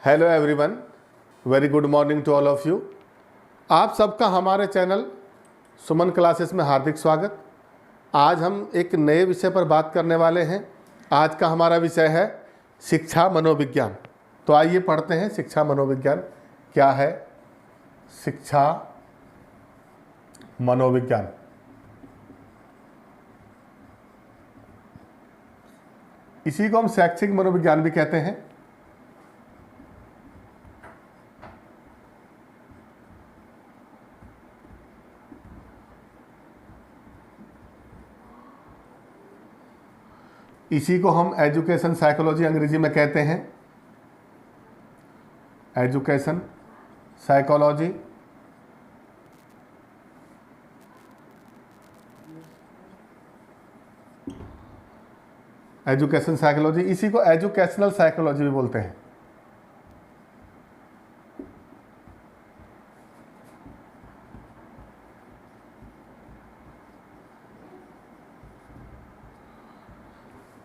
Hello everyone, very good morning to all of you. आप सबका हमारे चैनल सुमन classes में हार्दिक स्वागत। आज हम एक नए विषय पर बात करने वाले हैं। आज का हमारा विषय है शिक्षा मनोविज्ञान। तो आइए पढ़ते हैं शिक्षा मनोविज्ञान क्या है। शिक्षा मनोविज्ञान इसी को हम शैक्षिक मनोविज्ञान भी कहते हैं। इसी को हम एजुकेशन साइकोलॉजी अंग्रेजी में कहते हैं। एजुकेशन साइकोलॉजी इसी को एजुकेशनल साइकोलॉजी भी बोलते हैं।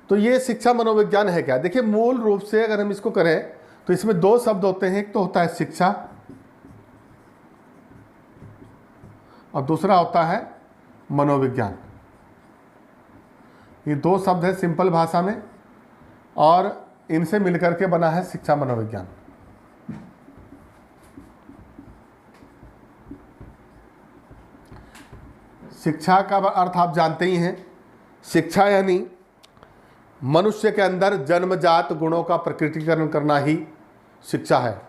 तो ये शिक्षा मनोविज्ञान है क्या? देखिए, मूल रूप से अगर हम इसको करें तो इसमें दो शब्द होते हैं। एक तो होता है शिक्षा और दूसरा होता है मनोविज्ञान। ये दो शब्द है सिंपल भाषा में और इनसे मिलकर के बना है शिक्षा मनोविज्ञान। शिक्षा का अर्थ आप जानते ही हैं। शिक्षा यानी मनुष्य के अंदर जन्मजात गुणों का प्रकटीकरण करना ही शिक्षा है।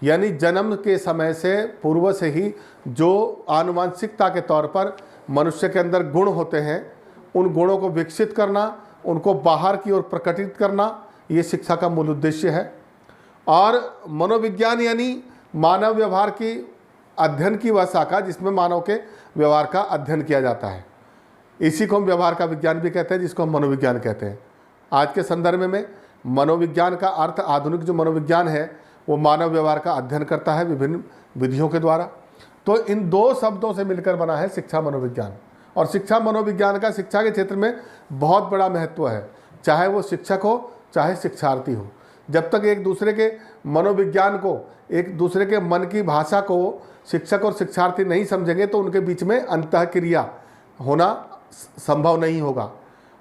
यानी जन्म के समय से पूर्व से ही जो आनुवंशिकता के तौर पर मनुष्य के अंदर गुण होते हैं, उन गुणों को विकसित करना, उनको बाहर की ओर प्रकटित करना, ये शिक्षा का मूल उद्देश्य है। और मनोविज्ञान यानी मानव व्यवहार की अध्ययन की वह शाखा जिसमें मानव के व्यवहार का अध्ययन किया जाता है। इसी को हम व्यवहार का विज्ञान भी कहते हैं, जिसको हम मनोविज्ञान कहते हैं। आज के संदर्भ में मनोविज्ञान का अर्थ, आधुनिक जो मनोविज्ञान है वो मानव व्यवहार का अध्ययन करता है विभिन्न विधियों के द्वारा। तो इन दो शब्दों से मिलकर बना है शिक्षा मनोविज्ञान। और शिक्षा मनोविज्ञान का शिक्षा के क्षेत्र में बहुत बड़ा महत्व है, चाहे वो शिक्षक हो चाहे शिक्षार्थी हो। जब तक एक दूसरे के मनोविज्ञान को, एक दूसरे के मन की भाषा को शिक्षक और शिक्षार्थी नहीं समझेंगे तो उनके बीच में अंतःक्रिया होना संभव नहीं होगा।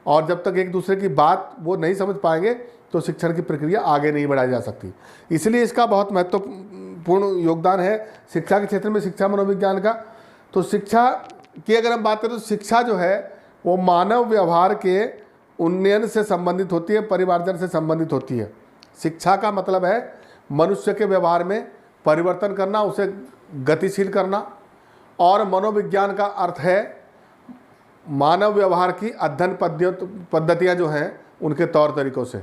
और जब तक एक दूसरे की बात वो नहीं समझ पाएंगे तो शिक्षण की प्रक्रिया आगे नहीं बढ़ाई जा सकती। इसलिए इसका बहुत महत्वपूर्ण योगदान है शिक्षा के क्षेत्र में, शिक्षा मनोविज्ञान का। तो शिक्षा की अगर हम बात करें तो शिक्षा जो है वो मानव व्यवहार के उन्नयन से संबंधित होती है, परिमार्जन से संबंधित होती है। शिक्षा का मतलब है मनुष्य के व्यवहार में परिवर्तन करना, उसे गतिशील करना। और मनोविज्ञान का अर्थ है मानव व्यवहार की अध्ययन पद्धतियाँ जो हैं उनके तौर तरीक़ों से,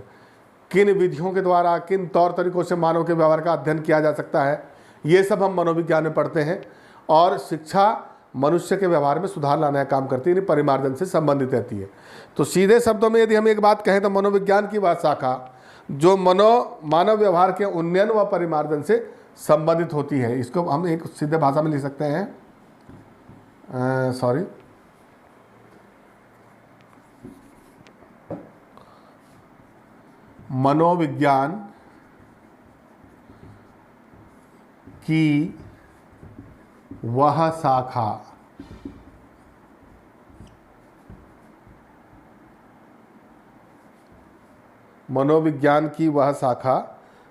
किन विधियों के द्वारा, किन तौर तरीक़ों से मानव के व्यवहार का अध्ययन किया जा सकता है, ये सब हम मनोविज्ञान में पढ़ते हैं। और शिक्षा मनुष्य के व्यवहार में सुधार लाने का काम करती है, यानी परिमार्जन से संबंधित रहती है। तो सीधे शब्दों में यदि हम एक बात कहें तो मनोविज्ञान की वह शाखा जो मानव व्यवहार के उन्नयन व परिमार्जन से संबंधित होती है, इसको हम एक सीधे भाषा में लिख सकते हैं। मनोविज्ञान की वह शाखा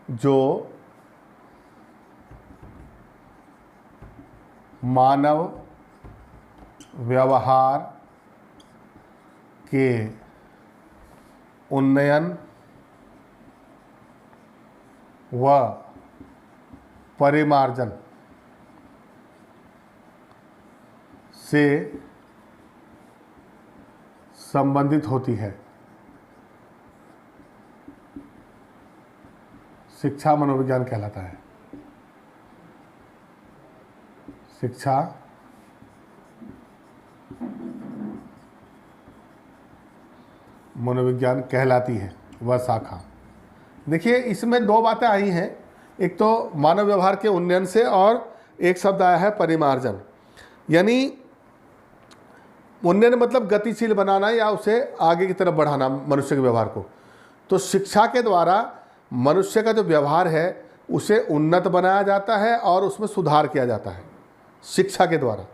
जो मानव व्यवहार के उन्नयन व परिमार्जन से संबंधित होती है। शिक्षा मनोविज्ञान कहलाता है। शिक्षा मनोविज्ञान कहलाती है वह शाखा। देखिए, इसमें दो बातें आई हैं, एक तो मानव व्यवहार के उन्नयन से और एक शब्द आया है परिमार्जन। यानी उन्नयन मतलब गतिशील बनाना या उसे आगे की तरफ बढ़ाना मनुष्य के व्यवहार को। तो शिक्षा के द्वारा मनुष्य का जो व्यवहार है उसे उन्नत बनाया जाता है और उसमें सुधार किया जाता है शिक्षा के द्वारा।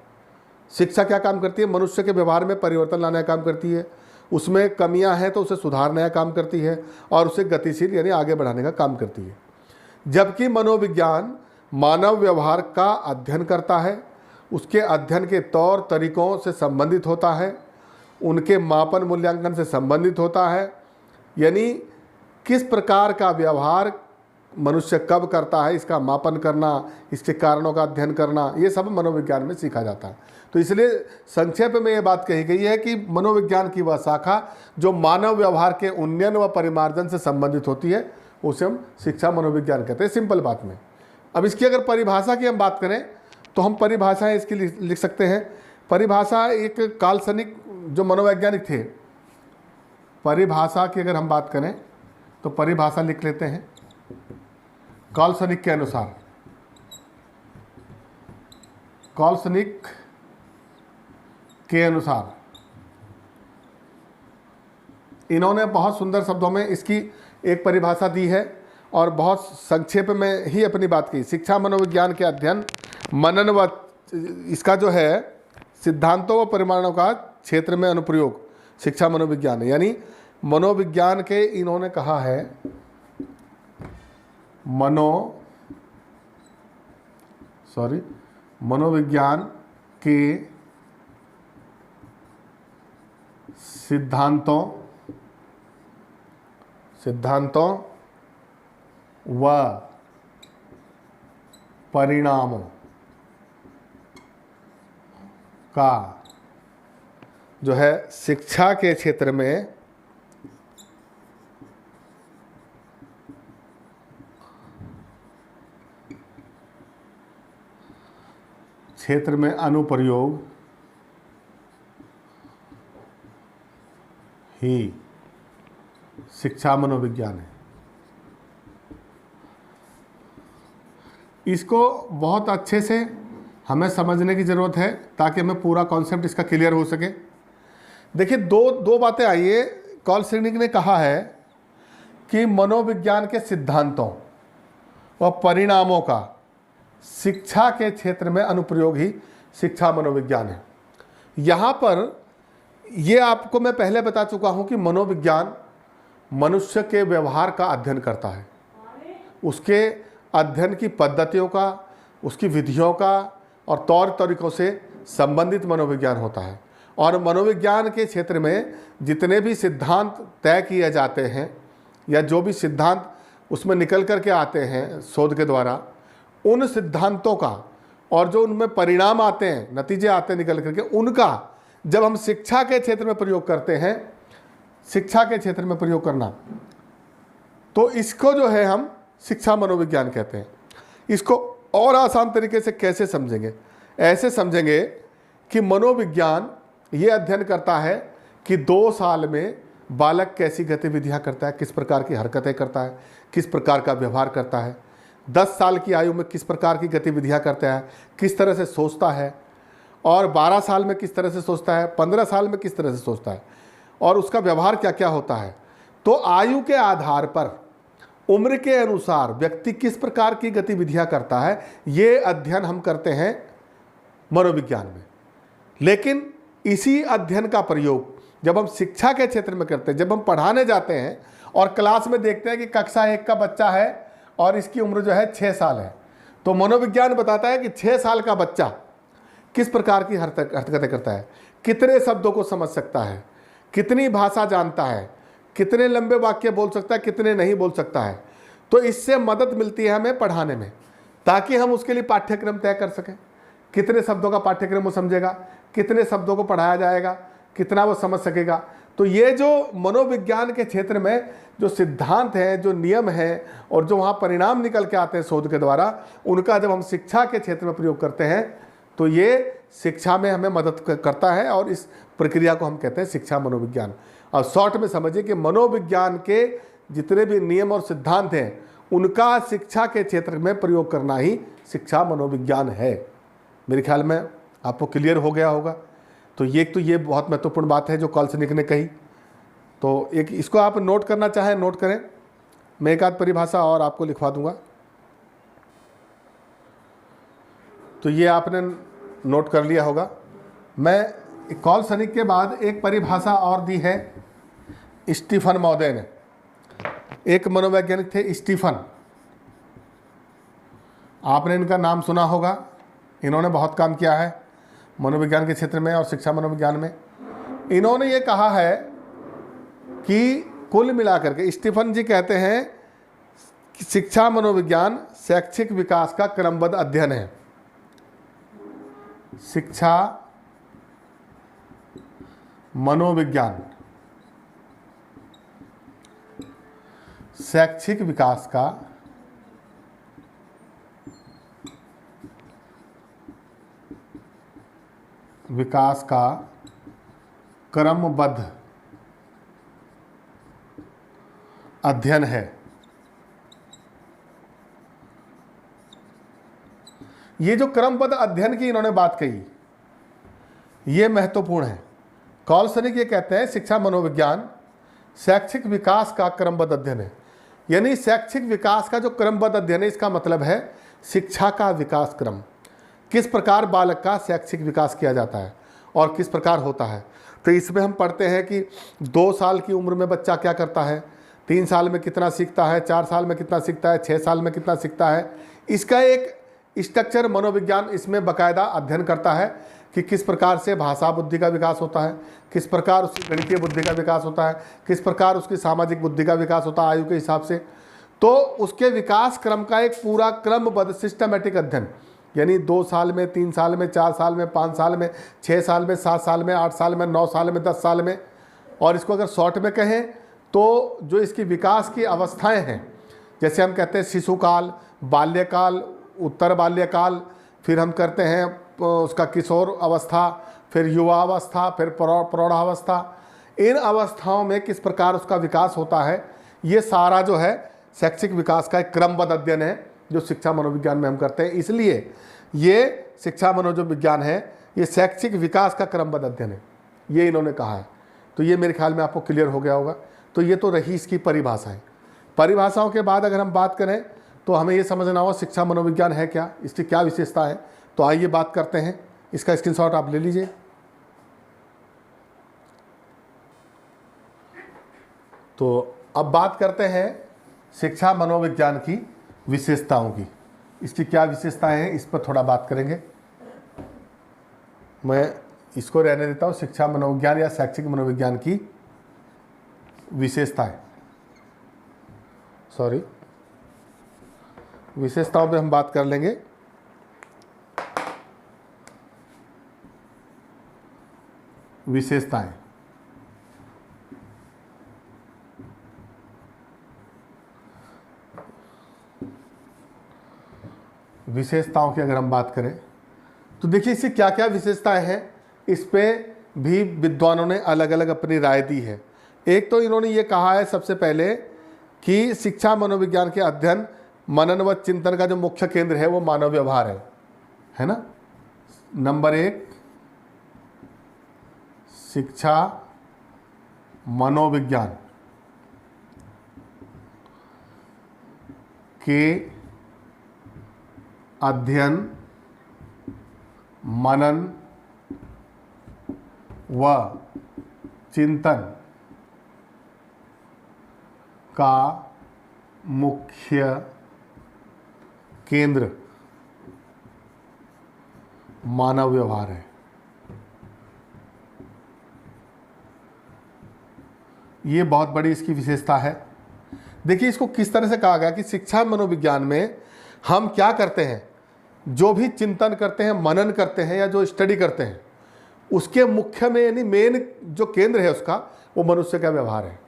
शिक्षा क्या काम करती है? मनुष्य के व्यवहार में परिवर्तन लाने का काम करती है, उसमें कमियां हैं तो उसे सुधारने का काम करती है और उसे गतिशील यानी आगे बढ़ाने का काम करती है। जबकि मनोविज्ञान मानव व्यवहार का अध्ययन करता है, उसके अध्ययन के तौर तरीकों से संबंधित होता है, उनके मापन मूल्यांकन से संबंधित होता है, यानी किस प्रकार का व्यवहार मनुष्य कब करता है इसका मापन करना, इसके कारणों का अध्ययन करना, ये सब मनोविज्ञान में सीखा जाता है। तो इसलिए संक्षेप में ये बात कही गई है कि मनोविज्ञान की वह शाखा जो मानव व्यवहार के उन्नयन व परिमार्जन से संबंधित होती है उसे हम शिक्षा मनोविज्ञान कहते हैं, सिंपल बात में। अब इसकी अगर परिभाषा की हम बात करें तो हम परिभाषाएं इसकी लिख सकते हैं। परिभाषा एक काल्पनिक जो मनोवैज्ञानिक थे, परिभाषा की अगर हम बात करें तो परिभाषा लिख लेते हैं काल्पनिक के अनुसार। काल्पनिक के अनुसार इन्होंने बहुत सुंदर शब्दों में इसकी एक परिभाषा दी है और बहुत संक्षेप में ही अपनी बात की। शिक्षा मनोविज्ञान के अध्ययन, मनन व इसका जो है सिद्धांतों व परिमाणों का क्षेत्र में अनुप्रयोग शिक्षा मनोविज्ञान है। यानी मनोविज्ञान के इन्होंने कहा है मनोविज्ञान के सिद्धांतों व परिणामों का जो है शिक्षा के क्षेत्र में अनुप्रयोग ही शिक्षा मनोविज्ञान है। इसको बहुत अच्छे से हमें समझने की ज़रूरत है ताकि हमें पूरा कॉन्सेप्ट इसका क्लियर हो सके। देखिए दो बातें आई है। काल्पनिक ने कहा है कि मनोविज्ञान के सिद्धांतों व परिणामों का शिक्षा के क्षेत्र में अनुप्रयोग ही शिक्षा मनोविज्ञान है। यहाँ पर ये आपको मैं पहले बता चुका हूँ कि मनोविज्ञान मनुष्य के व्यवहार का अध्ययन करता है, उसके अध्ययन की पद्धतियों का, उसकी विधियों का और तौर तरीकों से संबंधित मनोविज्ञान होता है। और मनोविज्ञान के क्षेत्र में जितने भी सिद्धांत तय किए जाते हैं या जो भी सिद्धांत उसमें निकल कर के आते हैं शोध के द्वारा, उन सिद्धांतों का और जो उनमें परिणाम आते हैं, नतीजे आते हैं निकल करके, उनका जब हम शिक्षा के क्षेत्र में प्रयोग करते हैं, शिक्षा के क्षेत्र में प्रयोग करना, तो इसको जो है हम शिक्षा मनोविज्ञान कहते हैं। इसको और आसान तरीके से कैसे समझेंगे? ऐसे समझेंगे कि मनोविज्ञान ये अध्ययन करता है कि 2 साल में बालक कैसी गतिविधियां करता है, किस प्रकार की हरकतें करता है, किस प्रकार का व्यवहार करता है, 10 साल की आयु में किस प्रकार की गतिविधियां करता है, किस तरह से सोचता है, और 12 साल में किस तरह से सोचता है, 15 साल में किस तरह से सोचता है, और उसका व्यवहार क्या क्या होता है। तो आयु के आधार पर, उम्र के अनुसार व्यक्ति किस प्रकार की गतिविधियां करता है, ये अध्ययन हम करते हैं मनोविज्ञान में। लेकिन इसी अध्ययन का प्रयोग जब हम शिक्षा के क्षेत्र में करते हैं, जब हम पढ़ाने जाते हैं और क्लास में देखते हैं कि कक्षा 1 का बच्चा है और इसकी उम्र जो है 6 साल है, तो मनोविज्ञान बताता है कि 6 साल का बच्चा किस प्रकार की हरकतें करता है, कितने शब्दों को समझ सकता है, कितनी भाषा जानता है, कितने लंबे वाक्य बोल सकता है, कितने नहीं बोल सकता है। तो इससे मदद मिलती है हमें पढ़ाने में, ताकि हम उसके लिए पाठ्यक्रम तय कर सकें। कितने शब्दों का पाठ्यक्रम वो समझेगा, कितने शब्दों को पढ़ाया जाएगा, कितना वो समझ सकेगा। तो ये जो मनोविज्ञान के क्षेत्र में जो सिद्धांत हैं, जो नियम हैं और जो वहाँ परिणाम निकल के आते हैं शोध के द्वारा, उनका जब हम शिक्षा के क्षेत्र में प्रयोग करते हैं तो ये शिक्षा में हमें मदद करता है और इस प्रक्रिया को हम कहते हैं शिक्षा मनोविज्ञान। और शॉर्ट में समझिए कि मनोविज्ञान के जितने भी नियम और सिद्धांत हैं उनका शिक्षा के क्षेत्र में प्रयोग करना ही शिक्षा मनोविज्ञान है। मेरे ख्याल में आपको क्लियर हो गया होगा। तो ये बहुत महत्वपूर्ण बात है जो काल्पनिक ने कही। तो एक इसको आप नोट करना चाहें नोट करें, मैं एक आध परिभाषा और आपको लिखवा दूंगा। तो ये आपने नोट कर लिया होगा। मैं कॉलसनिक के बाद एक परिभाषा और दी है स्टीफन महोदय ने। एक मनोवैज्ञानिक थे स्टीफन, आपने इनका नाम सुना होगा। इन्होंने बहुत काम किया है मनोविज्ञान के क्षेत्र में और शिक्षा मनोविज्ञान में। इन्होंने ये कहा है कि कुल मिलाकर के स्टीफन जी कहते हैं कि शिक्षा मनोविज्ञान शैक्षिक विकास का क्रमबद्ध अध्ययन है। शिक्षा मनोविज्ञान शैक्षिक विकास का क्रमबद्ध अध्ययन है। ये जो क्रमबद्ध अध्ययन की इन्होंने बात कही, ये महत्वपूर्ण है। कॉलसनिक ये कहते हैं शिक्षा मनोविज्ञान शैक्षिक विकास का क्रमबद्ध अध्ययन है। यानी शैक्षिक विकास का जो क्रमबद्ध अध्ययन है, इसका मतलब है शिक्षा का विकास क्रम, किस प्रकार बालक का शैक्षिक विकास किया जाता है और किस प्रकार होता है। तो इसमें हम पढ़ते हैं कि 2 साल की उम्र में बच्चा क्या करता है, 3 साल में कितना सीखता है, 4 साल में कितना सीखता है, 6 साल में कितना सीखता है। इसका एक स्ट्रक्चर मनोविज्ञान इसमें बाकायदा अध्ययन करता है कि किस प्रकार से भाषा बुद्धि का विकास होता है, किस प्रकार उसकी गणितीय बुद्धि का विकास होता है, किस प्रकार उसकी सामाजिक बुद्धि का विकास होता है आयु के हिसाब से। तो उसके विकास क्रम का एक पूरा क्रमबद्ध सिस्टमेटिक अध्ययन, यानी 2 साल में, 3 साल में, 4 साल में, 5 साल में, 6 साल में, 7 साल में, 8 साल में, 9 साल में, 10 साल में। और इसको अगर शॉर्ट में कहें तो जो इसकी विकास की अवस्थाएं हैं, जैसे हम कहते हैं शिशुकाल, बाल्यकाल, उत्तर बाल्यकाल, फिर हम करते हैं उसका किशोर अवस्था, फिर युवा अवस्था, फिर प्रौढ़ावस्था। इन अवस्थाओं में किस प्रकार उसका विकास होता है, ये सारा जो है शैक्षिक विकास का एक क्रमबद्ध अध्ययन है जो शिक्षा मनोविज्ञान में हम करते हैं। इसलिए ये शिक्षा मनोविज्ञान है, ये शैक्षिक विकास का क्रमबद्ध अध्ययन है, ये इन्होंने कहा है। तो ये मेरे ख्याल में आपको क्लियर हो गया होगा। तो ये तो रही इसकी परिभाषाएं। परिभाषाओं के बाद अगर हम बात करें तो हमें ये समझना होगा शिक्षा मनोविज्ञान है क्या, इसकी क्या विशेषता है। तो आइए बात करते हैं, इसका स्क्रीनशॉट आप ले लीजिए। तो अब बात करते हैं शिक्षा मनोविज्ञान की विशेषताओं की। इसकी क्या विशेषताएं हैं, इस पर थोड़ा बात करेंगे। मैं इसको रहने देता हूं, शिक्षा मनोविज्ञान या शैक्षिक मनोविज्ञान की विशेषताएं, सॉरी, विशेषताओं पे हम बात कर लेंगे। विशेषताएं, विशेषताओं की अगर हम बात करें तो देखिए इसकी क्या क्या विशेषताएं हैं, इस पे भी विद्वानों ने अलग अलग अपनी राय दी है। एक तो इन्होंने ये कहा है सबसे पहले कि शिक्षा मनोविज्ञान के अध्ययन, मनन व चिंतन का जो मुख्य केंद्र है वो मानव व्यवहार है ना। नंबर 1, शिक्षा मनोविज्ञान के अध्ययन, मनन व चिंतन का मुख्य केंद्र मानव व्यवहार है। ये बहुत बड़ी इसकी विशेषता है। देखिए इसको किस तरह से कहा गया कि शिक्षा मनोविज्ञान में हम क्या करते हैं, जो भी चिंतन करते हैं, मनन करते हैं या जो स्टडी करते हैं, उसके मुख्य में यानी मेन जो केंद्र है उसका, वो मनुष्य का व्यवहार है।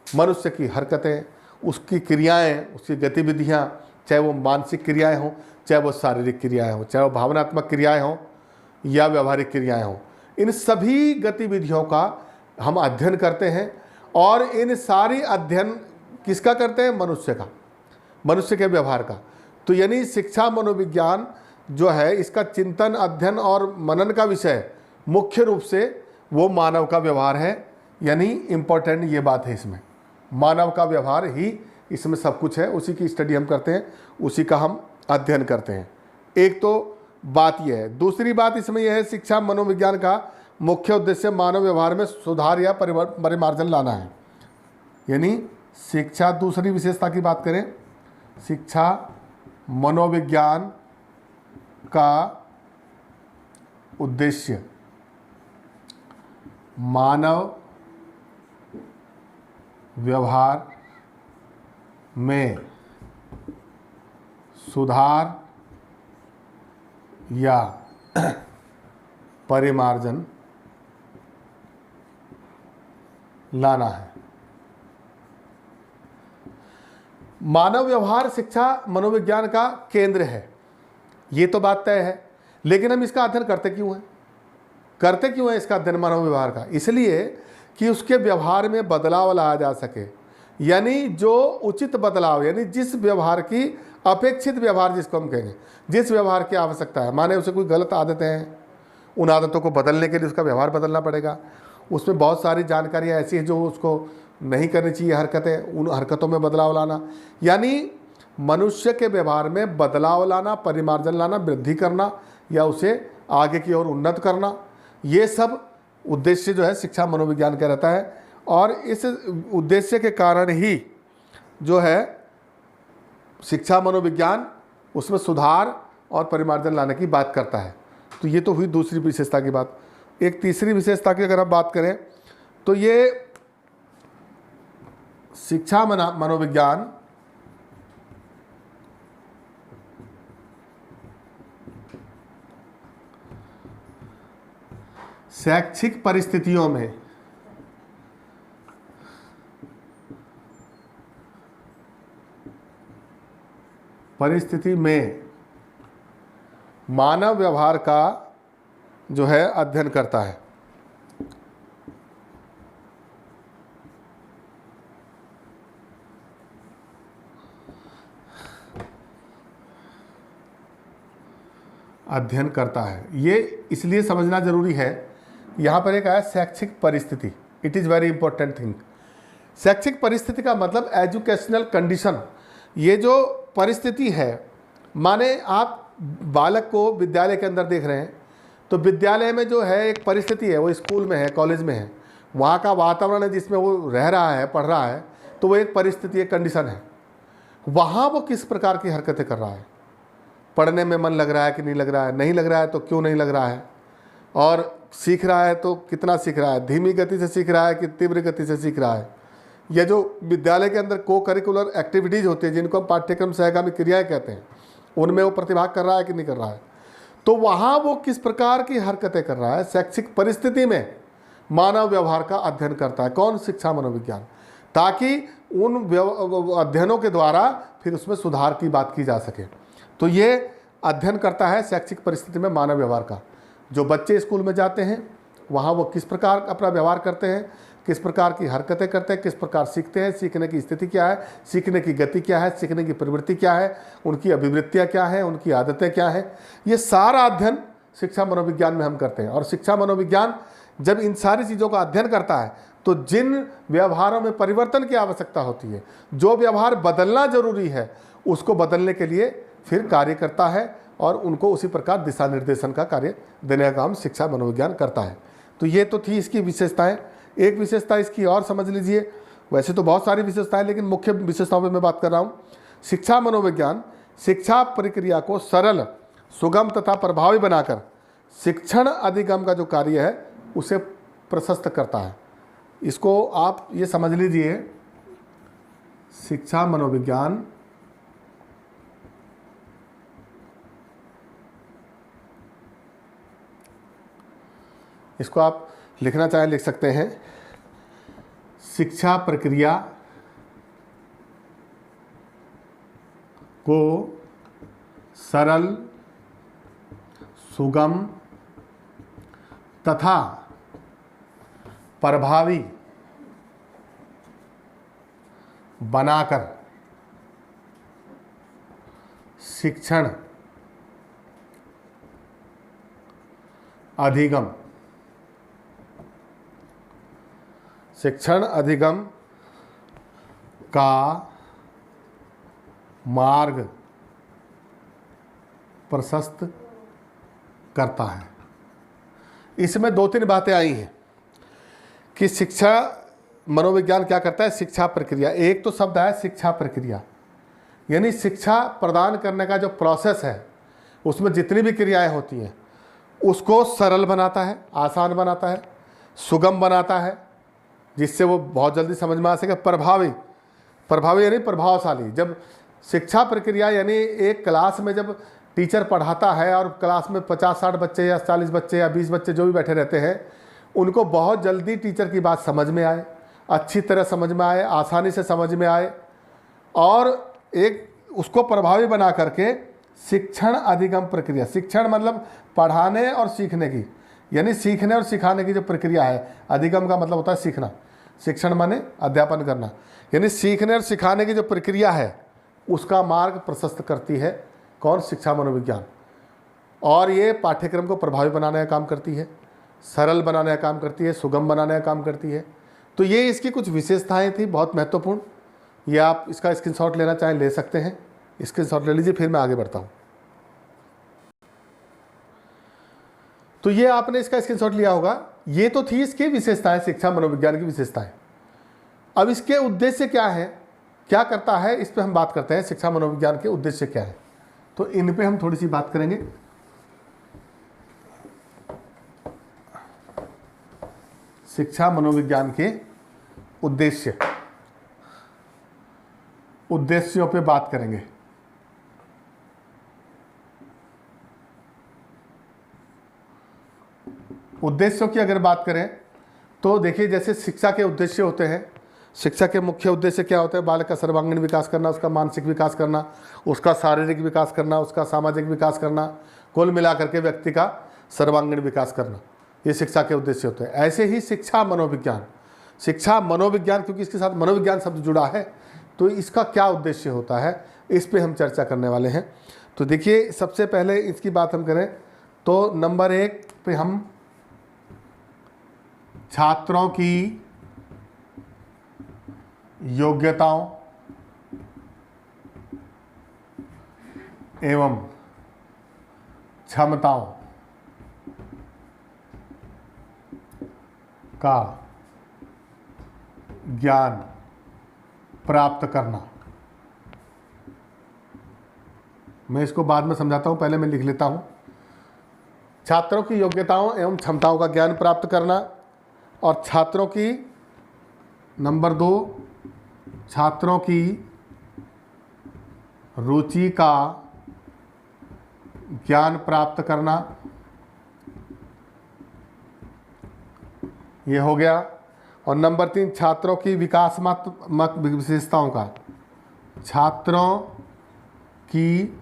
मनुष्य की हरकतें, उसकी क्रियाएं, उसकी गतिविधियां, चाहे वो मानसिक क्रियाएं हों, चाहे वो शारीरिक क्रियाएं हों, चाहे वो भावनात्मक क्रियाएं हों या व्यवहारिक क्रियाएं हों, इन सभी गतिविधियों का हम अध्ययन करते हैं। और इन सारी अध्ययन किसका करते हैं, मनुष्य का, मनुष्य के व्यवहार का। तो यानी शिक्षा मनोविज्ञान जो है, इसका चिंतन, अध्ययन और मनन का विषय मुख्य रूप से वो मानव का व्यवहार है। यानी इम्पोर्टेंट ये बात है, इसमें मानव का व्यवहार ही इसमें सब कुछ है, उसी की स्टडी हम करते हैं, उसी का हम अध्ययन करते हैं। एक तो बात यह है। दूसरी बात इसमें यह है, शिक्षा मनोविज्ञान का मुख्य उद्देश्य मानव व्यवहार में सुधार या परिमार्जन लाना है। यानी शिक्षा, दूसरी विशेषता की बात करें, शिक्षा मनोविज्ञान का उद्देश्य मानव व्यवहार में सुधार या परिमार्जन लाना है। मानव व्यवहार शिक्षा मनोविज्ञान का केंद्र है, ये तो बात तय है। लेकिन हम इसका अध्ययन करते क्यों हैं? करते क्यों हैं इसका अध्ययन मानव व्यवहार का? इसलिए कि उसके व्यवहार में बदलाव लाया जा सके, यानी जो उचित बदलाव, यानी जिस व्यवहार की अपेक्षित व्यवहार जिसको हम कहेंगे, जिस व्यवहार की आवश्यकता है, माने उसे कोई गलत आदतें हैं, उन आदतों को बदलने के लिए उसका व्यवहार बदलना पड़ेगा। उसमें बहुत सारी जानकारियाँ ऐसी हैं जो उसको नहीं करनी चाहिए हरकतें, उन हरकतों में बदलाव लाना, यानी मनुष्य के व्यवहार में बदलाव लाना, परिमार्जन लाना, वृद्धि करना या उसे आगे की ओर उन्नत करना, ये सब उद्देश्य जो है शिक्षा मनोविज्ञान का रहता है। और इस उद्देश्य के कारण ही जो है शिक्षा मनोविज्ञान उसमें सुधार और परिमार्जन लाने की बात करता है। तो ये तो हुई दूसरी विशेषता की बात। एक तीसरी विशेषता की अगर आप बात करें तो ये शिक्षा मनोविज्ञान शैक्षिक परिस्थितियों में मानव व्यवहार का जो है अध्ययन करता है। अध्ययन करता है, ये इसलिए समझना जरूरी है। यहाँ पर एक आया शैक्षिक परिस्थिति, it is very important thing. शैक्षिक परिस्थिति का मतलब एजुकेशनल कंडीशन। ये जो परिस्थिति है, माने आप बालक को विद्यालय के अंदर देख रहे हैं, तो विद्यालय में जो है एक परिस्थिति है, वो स्कूल में है, कॉलेज में है, वहाँ का वातावरण है जिसमें वो रह रहा है, पढ़ रहा है, तो वो एक परिस्थिति, एक कंडीशन है। वहाँ वो किस प्रकार की हरकतें कर रहा है, पढ़ने में मन लग रहा है कि नहीं लग रहा है, नहीं लग रहा है तो क्यों नहीं लग रहा है, और सीख रहा है तो कितना सीख रहा है, धीमी गति से सीख रहा है कि तीव्र गति से सीख रहा है। यह जो विद्यालय के अंदर को करिकुलर एक्टिविटीज़ होती है, जिनको हम पाठ्यक्रम सहगामी क्रियाएं कहते हैं, उनमें वो प्रतिभाग कर रहा है कि नहीं कर रहा है, तो वहाँ वो किस प्रकार की हरकतें कर रहा है, शैक्षिक परिस्थिति में मानव व्यवहार का अध्ययन करता है। कौन? शिक्षा मनोविज्ञान, ताकि उन अध्ययनों के द्वारा फिर उसमें सुधार की बात की जा सके। तो ये अध्ययन करता है शैक्षिक परिस्थिति में मानव व्यवहार का। जो बच्चे स्कूल में जाते हैं वहाँ वो किस प्रकार अपना व्यवहार करते हैं, किस प्रकार की हरकतें करते हैं, किस प्रकार सीखते हैं, सीखने की स्थिति क्या है, सीखने की गति क्या है, सीखने की प्रवृत्ति क्या है, उनकी अभिवृत्तियाँ क्या हैं, उनकी आदतें क्या हैं, ये सारा अध्ययन शिक्षा मनोविज्ञान में हम करते हैं। और शिक्षा मनोविज्ञान जब इन सारी चीज़ों का अध्ययन करता है तो जिन व्यवहारों में परिवर्तन की आवश्यकता होती है, जो व्यवहार बदलना जरूरी है, उसको बदलने के लिए फिर कार्य करता है और उनको उसी प्रकार दिशा निर्देशन का कार्य देने का काम शिक्षा मनोविज्ञान करता है। तो ये तो थी इसकी विशेषताएं। एक विशेषता इसकी और समझ लीजिए, वैसे तो बहुत सारी विशेषताएं, लेकिन मुख्य विशेषताओं पर मैं बात कर रहा हूँ। शिक्षा मनोविज्ञान शिक्षा प्रक्रिया को सरल, सुगम तथा प्रभावी बनाकर शिक्षण अधिगम का जो कार्य है उसे प्रशस्त करता है। इसको आप ये समझ लीजिए, शिक्षा मनोविज्ञान इसको आप लिखना चाहें लिख सकते हैं, शिक्षा प्रक्रिया को सरल, सुगम तथा प्रभावी बनाकर शिक्षण अधिगम का मार्ग प्रशस्त करता है। इसमें दो तीन बातें आई हैं कि शिक्षा मनोविज्ञान क्या करता है। शिक्षा प्रक्रिया, एक तो शब्द है शिक्षा प्रक्रिया, यानी शिक्षा प्रदान करने का जो प्रोसेस है उसमें जितनी भी क्रियाएं होती हैं उसको सरल बनाता है, आसान बनाता है, सुगम बनाता है, जिससे वो बहुत जल्दी समझ में आ सके। प्रभावी यानी प्रभावशाली। जब शिक्षा प्रक्रिया यानी एक क्लास में जब टीचर पढ़ाता है और क्लास में 50-60 बच्चे या 40 बच्चे या 20 बच्चे जो भी बैठे रहते हैं, उनको बहुत जल्दी टीचर की बात समझ में आए, अच्छी तरह समझ में आए, आसानी से समझ में आए, और एक उसको प्रभावी बना करके शिक्षण अधिगम प्रक्रिया, शिक्षण मतलब पढ़ाने और सीखने की, यानी सीखने और सिखाने की जो प्रक्रिया है। अधिगम का मतलब होता है सीखना, शिक्षण माने अध्यापन करना, यानी सीखने और सिखाने की जो प्रक्रिया है उसका मार्ग प्रशस्त करती है कौन? शिक्षा मनोविज्ञान। और ये पाठ्यक्रम को प्रभावी बनाने का काम करती है, सरल बनाने का काम करती है, सुगम बनाने का काम करती है। तो ये इसकी कुछ विशेषताएं थी बहुत महत्वपूर्ण। ये आप इसका स्क्रीनशॉट लेना चाहें ले सकते हैं, स्क्रीनशॉट ले लीजिए, फिर मैं आगे बढ़ता हूँ। तो ये आपने इसका स्क्रीनशॉट लिया होगा। ये तो थी इसकी विशेषताएं, शिक्षा मनोविज्ञान की विशेषताएं। अब इसके उद्देश्य क्या है, क्या करता है, इस पे हम बात करते हैं। शिक्षा मनोविज्ञान के उद्देश्य क्या है, तो इन पे हम थोड़ी सी बात करेंगे। शिक्षा मनोविज्ञान के उद्देश्यों पे बात करेंगे। उद्देश्यों की अगर बात करें तो देखिए, जैसे शिक्षा के उद्देश्य होते हैं, शिक्षा के मुख्य उद्देश्य क्या होते हैं? बालक का सर्वांगीण विकास करना, उसका मानसिक विकास करना, उसका शारीरिक विकास करना, उसका सामाजिक विकास करना, कुल मिलाकर के व्यक्ति का सर्वांगीण विकास करना, ये शिक्षा के उद्देश्य होते हैं। ऐसे ही शिक्षा मनोविज्ञान, क्योंकि इसके साथ मनोविज्ञान शब्द जुड़ा है, तो इसका क्या उद्देश्य होता है, इस पे हम चर्चा करने वाले हैं। तो देखिए, सबसे पहले इसकी बात हम करें तो नंबर 1 पे हम छात्रों की योग्यताओं एवं क्षमताओं का ज्ञान प्राप्त करना। मैं इसको बाद में समझाता हूं, पहले मैं लिख लेता हूं। छात्रों की योग्यताओं एवं क्षमताओं का ज्ञान प्राप्त करना, और छात्रों की नंबर 2 छात्रों की रुचि का ज्ञान प्राप्त करना, ये हो गया। और नंबर 3 छात्रों की विकासात्मक विशेषताओं का, छात्रों की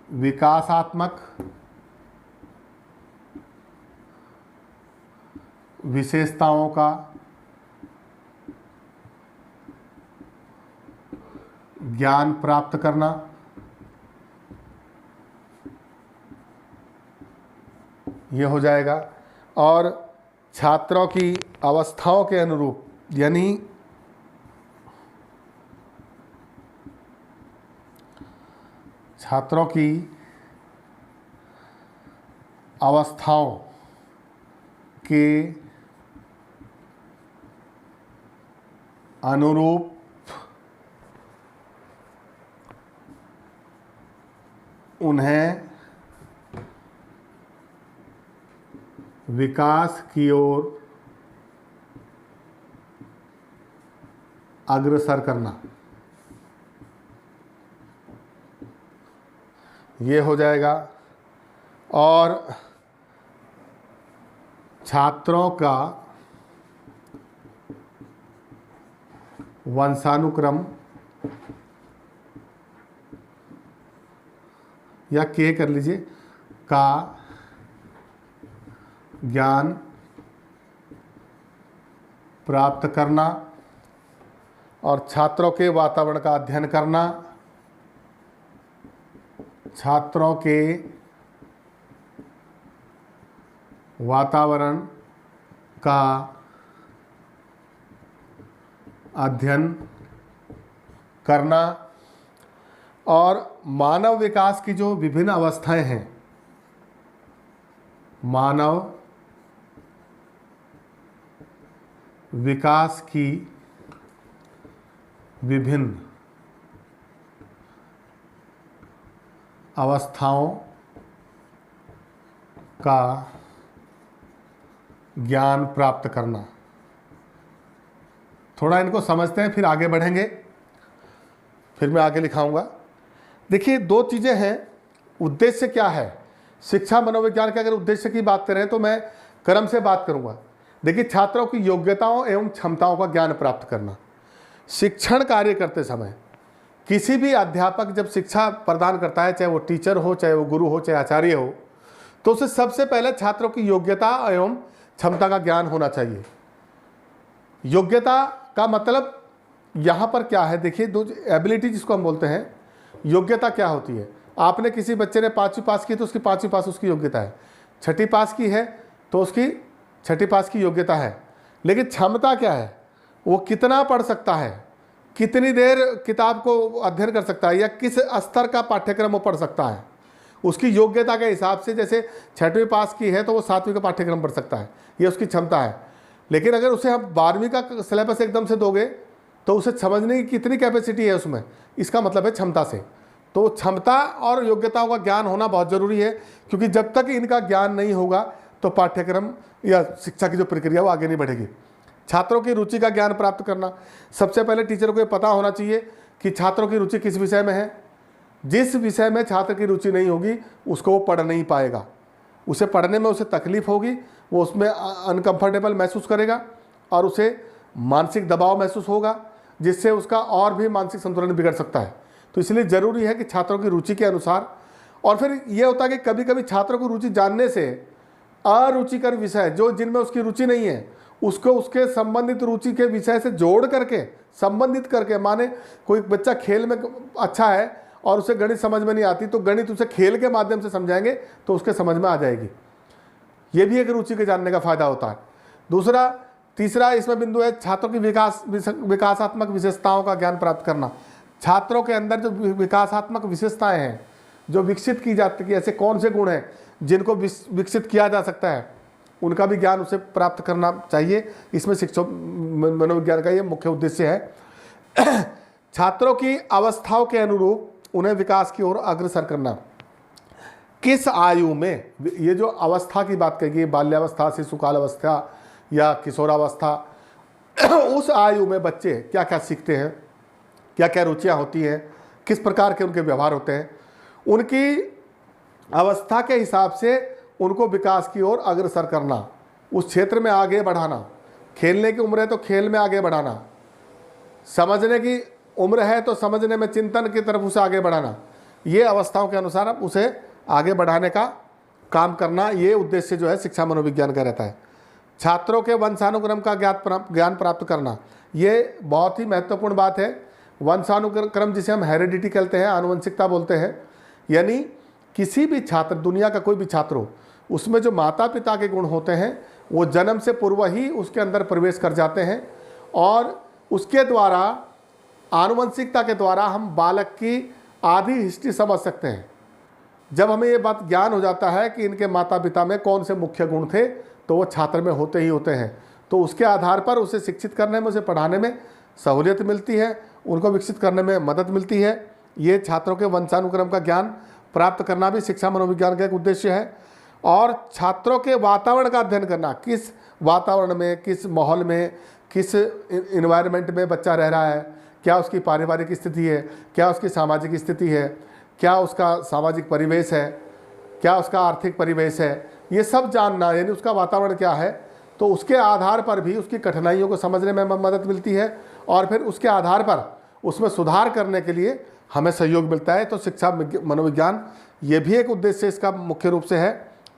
विकासात्मक विशेषताओं का ज्ञान प्राप्त करना, ये हो जाएगा। और छात्रों की अवस्थाओं के अनुरूप, यानी छात्रों की अवस्थाओं के अनुरूप उन्हें विकास की ओर अग्रसर करना, ये हो जाएगा। और छात्रों का वंशानुक्रम, या के कर लीजिए, का ज्ञान प्राप्त करना, और छात्रों के वातावरण का अध्ययन करना, छात्रों के वातावरण का अध्ययन करना, और मानव विकास की जो विभिन्न अवस्थाएं हैं मानव विकास की विभिन्न अवस्थाओं का ज्ञान प्राप्त करना। थोड़ा इनको समझते हैं फिर आगे बढ़ेंगे, फिर मैं आगे लिखाऊंगा। देखिए, दो चीज़ें हैं। उद्देश्य क्या है शिक्षा मनोविज्ञान के? अगर उद्देश्य की बात करें तो मैं क्रम से बात करूंगा। देखिए, छात्रों की योग्यताओं एवं क्षमताओं का ज्ञान प्राप्त करना। शिक्षण कार्य करते समय किसी भी अध्यापक जब शिक्षा प्रदान करता है, चाहे वो टीचर हो, चाहे वो गुरु हो, चाहे आचार्य हो, तो उसे सबसे पहले छात्रों की योग्यता एवं क्षमता का ज्ञान होना चाहिए। योग्यता का मतलब यहाँ पर क्या है? देखिए, दो एबिलिटी जिसको हम बोलते हैं, योग्यता क्या होती है? आपने किसी बच्चे ने 5वीं पास की तो उसकी 5वीं पास उसकी योग्यता है, 6ठी पास की है तो उसकी 6ठी पास की योग्यता है। लेकिन क्षमता क्या है? वो कितना पढ़ सकता है, कितनी देर किताब को अध्ययन कर सकता है, या किस स्तर का पाठ्यक्रम वो पढ़ सकता है। उसकी योग्यता के हिसाब से, जैसे 6वीं पास की है तो वो 7वीं का पाठ्यक्रम पढ़ सकता है, ये उसकी क्षमता है। लेकिन अगर उसे हम 12वीं का सिलेबस एकदम से दोगे तो उसे समझने की कितनी कैपेसिटी है उसमें, इसका मतलब है क्षमता से। तो क्षमता और योग्यताओं का ज्ञान होना बहुत ज़रूरी है, क्योंकि जब तक इनका ज्ञान नहीं होगा तो पाठ्यक्रम या शिक्षा की जो प्रक्रिया वो आगे नहीं बढ़ेगी। छात्रों की रुचि का ज्ञान प्राप्त करना। सबसे पहले टीचर को ये पता होना चाहिए कि छात्रों की रुचि किस विषय में है। जिस विषय में छात्र की रुचि नहीं होगी उसको वो पढ़ नहीं पाएगा, उसे पढ़ने में उसे तकलीफ होगी, वो उसमें अनकंफर्टेबल महसूस करेगा और उसे मानसिक दबाव महसूस होगा, जिससे उसका और भी मानसिक संतुलन बिगड़ सकता है। तो इसलिए ज़रूरी है कि छात्रों की रुचि के अनुसार। और फिर ये होता है कि कभी कभी छात्रों को रुचि जानने से अरुचिकर विषय जो जिनमें उसकी रुचि नहीं है उसको उसके संबंधित रुचि के विषय से जोड़ करके, संबंधित करके, माने कोई बच्चा खेल में अच्छा है और उसे गणित समझ में नहीं आती तो गणित उसे खेल के माध्यम से समझाएंगे तो उसके समझ में आ जाएगी। ये भी एक रुचि के जानने का फायदा होता है। तीसरा इसमें बिंदु है छात्रों की विकासात्मक विशेषताओं का ज्ञान प्राप्त करना। छात्रों के अंदर जो विकासात्मक विशेषताएं हैं जो विकसित की जाती है, ऐसे कौन से गुण हैं जिनको विकसित किया जा सकता है, उनका भी ज्ञान उसे प्राप्त करना चाहिए। इसमें शिक्षा मनोविज्ञान का ये मुख्य उद्देश्य है। छात्रों की अवस्थाओं के अनुरूप उन्हें विकास की ओर अग्रसर करना। किस आयु में, ये जो अवस्था की बात करेगी, बाल्यावस्था, शिशुकाल अवस्था या किशोरावस्था, उस आयु में बच्चे क्या क्या सीखते हैं, क्या क्या रुचियां होती हैं, किस प्रकार के उनके व्यवहार होते हैं, उनकी अवस्था के हिसाब से उनको विकास की ओर अग्रसर करना, उस क्षेत्र में आगे बढ़ाना। खेलने की उम्र है तो खेल में आगे बढ़ाना, समझने की उम्र है तो समझने में, चिंतन की तरफ उसे आगे बढ़ाना। ये अवस्थाओं के अनुसार उसे आगे बढ़ाने का काम करना, ये उद्देश्य जो है शिक्षा मनोविज्ञान का रहता है। छात्रों के वंशानुक्रम का ज्ञान प्राप्त करना, ये बहुत ही महत्वपूर्ण बात है। वंशानुक्रम जिसे हम हेरिडिटी कहते हैं, आनुवंशिकता बोलते हैं, यानी किसी भी छात्र, दुनिया का कोई भी छात्र हो, उसमें जो माता पिता के गुण होते हैं वो जन्म से पूर्व ही उसके अंदर प्रवेश कर जाते हैं और उसके द्वारा, आनुवंशिकता के द्वारा हम बालक की आधी हिस्ट्री समझ सकते हैं। जब हमें ये बात ज्ञान हो जाता है कि इनके माता पिता में कौन से मुख्य गुण थे तो वो छात्र में होते ही होते हैं, तो उसके आधार पर उसे शिक्षित करने में, उसे पढ़ाने में सहूलियत मिलती है, उनको विकसित करने में मदद मिलती है। ये छात्रों के वंशानुक्रम का ज्ञान प्राप्त करना भी शिक्षा मनोविज्ञान का एक उद्देश्य है। और छात्रों के वातावरण का अध्ययन करना, किस वातावरण में, किस माहौल में, किस इन्वायरमेंट में बच्चा रह रहा है, क्या उसकी पारिवारिक स्थिति है, क्या उसकी सामाजिक स्थिति है, क्या उसका सामाजिक परिवेश है, क्या उसका आर्थिक परिवेश है, ये सब जानना, यानी उसका वातावरण क्या है। तो उसके आधार पर भी उसकी कठिनाइयों को समझने में मदद मिलती है और फिर उसके आधार पर उसमें सुधार करने के लिए हमें सहयोग मिलता है। तो शिक्षा मनोविज्ञान ये भी एक उद्देश्य इसका मुख्य रूप से है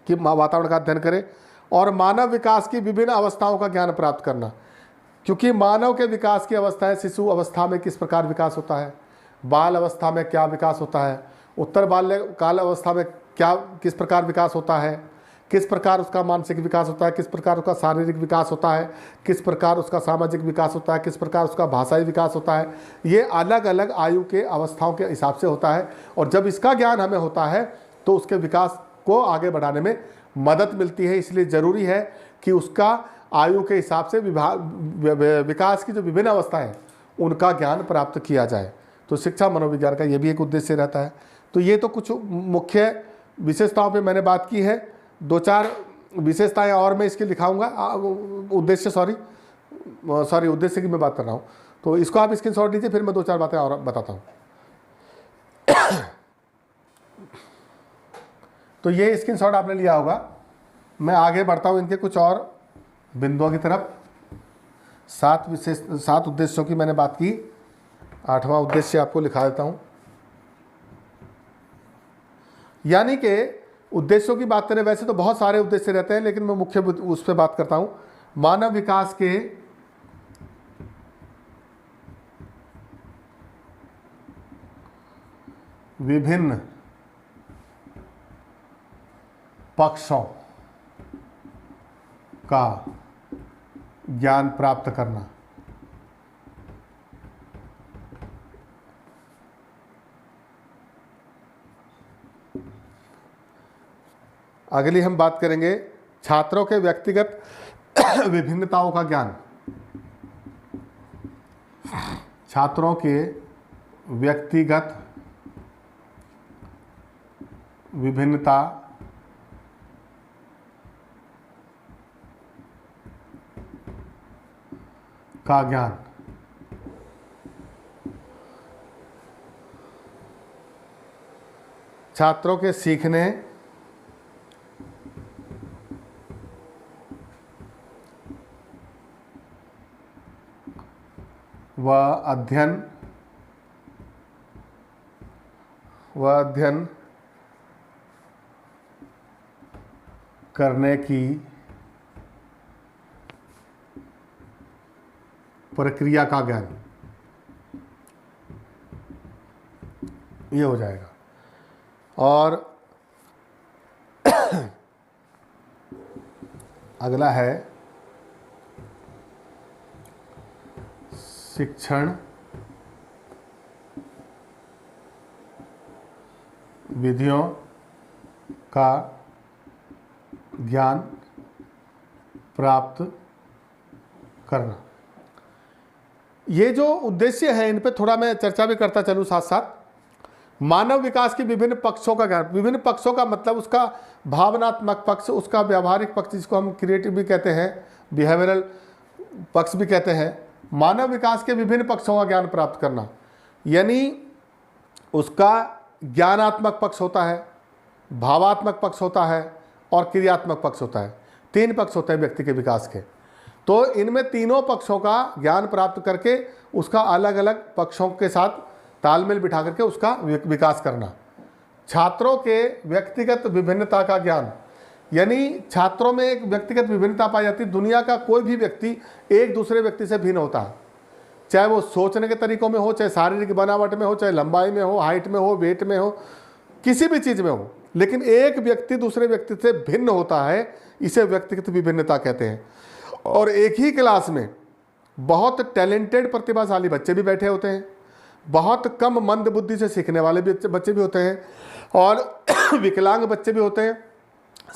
कि वातावरण का अध्ययन करें। और मानव विकास की विभिन्न अवस्थाओं का ज्ञान प्राप्त करना, क्योंकि मानव के विकास की अवस्थाएं, शिशु अवस्था में किस प्रकार विकास होता है, बाल अवस्था में क्या विकास होता है, उत्तर बाल्यकाल अवस्था में किस प्रकार विकास होता है, किस प्रकार उसका मानसिक विकास होता है, किस प्रकार उसका शारीरिक विकास होता है, किस प्रकार उसका सामाजिक विकास होता है, किस प्रकार उसका भाषाई विकास होता है। ये अलग अलग आयु के अवस्थाओं के हिसाब से होता है और जब इसका ज्ञान हमें होता है तो उसके विकास को आगे बढ़ाने में मदद मिलती है। इसलिए ज़रूरी है कि उसका आयु के हिसाब से विकास की जो विभिन्न अवस्थाएं हैं उनका ज्ञान प्राप्त किया जाए। तो शिक्षा मनोविज्ञान का ये भी एक उद्देश्य रहता है। तो ये तो कुछ मुख्य विशेषताओं पे मैंने बात की है। 2-4 विशेषताएं और मैं इसके लिखाऊंगा। उद्देश्य उद्देश्य की मैं बात कर रहा हूँ, तो इसको आप स्क्रीनशॉट लीजिए, फिर मैं 2-4 बातें और बताता हूँ। तो ये स्क्रीनशॉट आपने लिया होगा। मैं आगे बढ़ता हूँ इनके कुछ और बिंदुओं की तरफ। 7 उद्देश्यों की मैंने बात की। 8वां उद्देश्य आपको लिखा देता हूँ। यानी कि उद्देश्यों की बात करें, वैसे तो बहुत सारे उद्देश्य रहते हैं, लेकिन मैं मुख्य उस पर बात करता हूँ। मानव विकास के विभिन्न पक्षों का ज्ञान प्राप्त करना। अगली हम बात करेंगे छात्रों के व्यक्तिगत विभिन्नताओं का ज्ञान। छात्रों के व्यक्तिगत विभिन्नता का ज्ञान। छात्रों के सीखने व अध्ययन करने की प्रक्रिया का ज्ञान, ये हो जाएगा। और अगला है शिक्षण विधियों का ज्ञान प्राप्त करना। ये जो उद्देश्य है इन पे थोड़ा मैं चर्चा भी करता चलूँ साथ साथ। मानव विकास के विभिन्न पक्षों का ज्ञान। विभिन्न पक्षों का मतलब उसका भावनात्मक पक्ष, उसका व्यावहारिक पक्ष जिसको हम क्रिएटिव भी कहते हैं, बिहेवियरल पक्ष भी कहते हैं। मानव विकास के विभिन्न पक्षों का ज्ञान प्राप्त करना, यानी उसका ज्ञानात्मक पक्ष होता है, भावात्मक पक्ष होता है और क्रियात्मक पक्ष होता है। 3 पक्ष होते हैं व्यक्ति के विकास के। तो इनमें तीनों पक्षों का ज्ञान प्राप्त करके उसका अलग अलग पक्षों के साथ तालमेल बिठा करके उसका विकास करना। छात्रों के व्यक्तिगत विभिन्नता का ज्ञान, यानी छात्रों में एक व्यक्तिगत विभिन्नता पाई जाती है। दुनिया का कोई भी व्यक्ति एक दूसरे व्यक्ति से भिन्न होता है, चाहे वो सोचने के तरीकों में हो, चाहे शारीरिक बनावट में हो, चाहे लंबाई में हो, हाइट में हो, वेट में हो, किसी भी चीज़ में हो, लेकिन एक व्यक्ति दूसरे व्यक्ति से भिन्न होता है। इसे व्यक्तिगत विभिन्नता कहते हैं। और एक ही क्लास में बहुत टैलेंटेड प्रतिभाशाली बच्चे भी बैठे होते हैं, बहुत कम मंद बुद्धि से सीखने वाले बच्चे भी होते हैं, और विकलांग बच्चे भी होते हैं,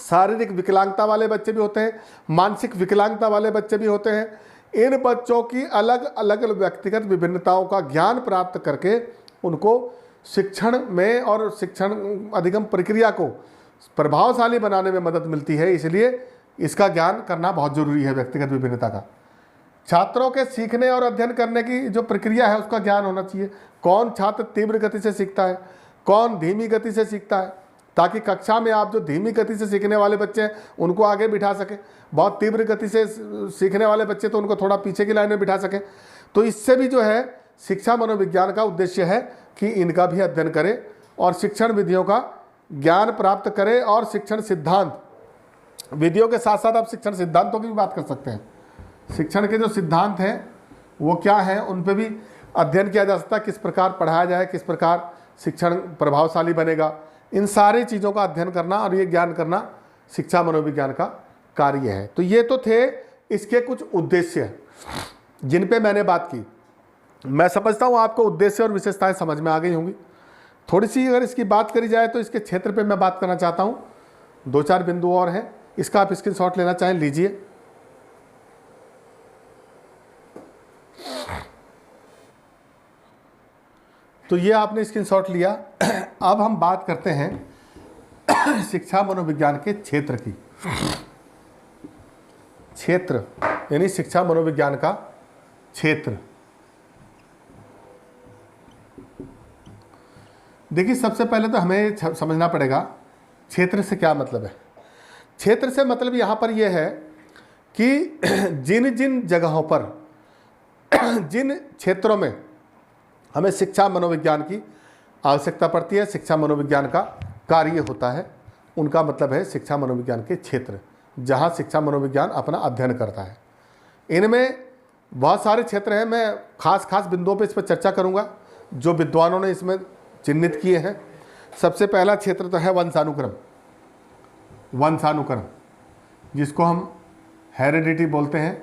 शारीरिक विकलांगता वाले बच्चे भी होते हैं, मानसिक विकलांगता वाले बच्चे भी होते हैं। इन बच्चों की अलग अलग व्यक्तिगत विभिन्नताओं का ज्ञान प्राप्त करके उनको शिक्षण में और शिक्षण अधिगम प्रक्रिया को प्रभावशाली बनाने में मदद मिलती है। इसलिए इसका ज्ञान करना बहुत जरूरी है, व्यक्तिगत विभिन्नता का। छात्रों के सीखने और अध्ययन करने की जो प्रक्रिया है उसका ज्ञान होना चाहिए। कौन छात्र तीव्र गति से सीखता है, कौन धीमी गति से सीखता है, ताकि कक्षा में आप जो धीमी गति से सीखने वाले बच्चे हैं उनको आगे बिठा सकें, बहुत तीव्र गति से सीखने वाले बच्चे तो उनको थोड़ा पीछे की लाइन में बिठा सकें। तो इससे भी जो है शिक्षा मनोविज्ञान का उद्देश्य है कि इनका भी अध्ययन करें और शिक्षण विधियों का ज्ञान प्राप्त करें। और शिक्षण सिद्धांत विधियों के साथ साथ आप शिक्षण सिद्धांतों की भी बात कर सकते हैं। शिक्षण के जो सिद्धांत हैं वो क्या हैं, उन पर भी अध्ययन किया जा सकता है। किस प्रकार पढ़ाया जाए, किस प्रकार शिक्षण प्रभावशाली बनेगा, इन सारी चीज़ों का अध्ययन करना और ये ज्ञान करना शिक्षा मनोविज्ञान का कार्य है। तो ये तो थे इसके कुछ उद्देश्य जिन पे मैंने बात की। मैं समझता हूँ आपको उद्देश्य और विशेषताएं समझ में आ गई होंगी। थोड़ी सी अगर इसकी बात करी जाए तो इसके क्षेत्र पे मैं बात करना चाहता हूँ। दो चार बिंदु और हैं, इसका आप स्क्रीनशॉट लेना चाहें लीजिए। तो ये आपने स्क्रीनशॉट लिया। अब हम बात करते हैं शिक्षा मनोविज्ञान के क्षेत्र की। क्षेत्र यानी शिक्षा मनोविज्ञान का क्षेत्र। देखिए, सबसे पहले तो हमें समझना पड़ेगा क्षेत्र से क्या मतलब है। क्षेत्र से मतलब यहाँ पर यह है कि जिन जिन जगहों पर, जिन क्षेत्रों में हमें शिक्षा मनोविज्ञान की आवश्यकता पड़ती है, शिक्षा मनोविज्ञान का कार्य होता है, उनका मतलब है शिक्षा मनोविज्ञान के क्षेत्र, जहाँ शिक्षा मनोविज्ञान अपना अध्ययन करता है। इनमें बहुत सारे क्षेत्र हैं, मैं खास बिंदुओं पर इस पर चर्चा करूँगा जो विद्वानों ने इसमें चिन्हित किए हैं। सबसे पहला क्षेत्र तो है वंशानुक्रम। वंशानुक्रम जिसको हम हेरिडिटी बोलते हैं।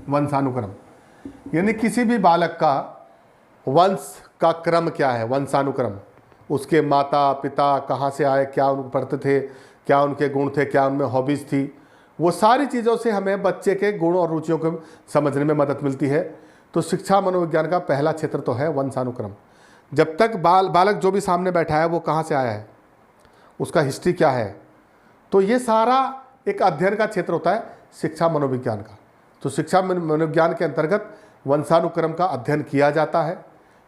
वंशानुक्रम यानी किसी भी बालक का वंश का क्रम क्या है, वंशानुक्रम, उसके माता पिता कहाँ से आए, क्या उन पढ़ते थे, क्या उनके गुण थे, क्या उनमें हॉबीज़ थी, वो सारी चीज़ों से हमें बच्चे के गुण और रुचियों को समझने में मदद मिलती है। तो शिक्षा मनोविज्ञान का पहला क्षेत्र तो है वंशानुक्रम। जब तक बालक जो भी सामने बैठा है वो कहाँ से आया है, उसका हिस्ट्री क्या है, तो ये सारा एक अध्ययन का क्षेत्र होता है शिक्षा मनोविज्ञान का। तो शिक्षा मनोविज्ञान के अंतर्गत वंशानुक्रम का अध्ययन किया जाता है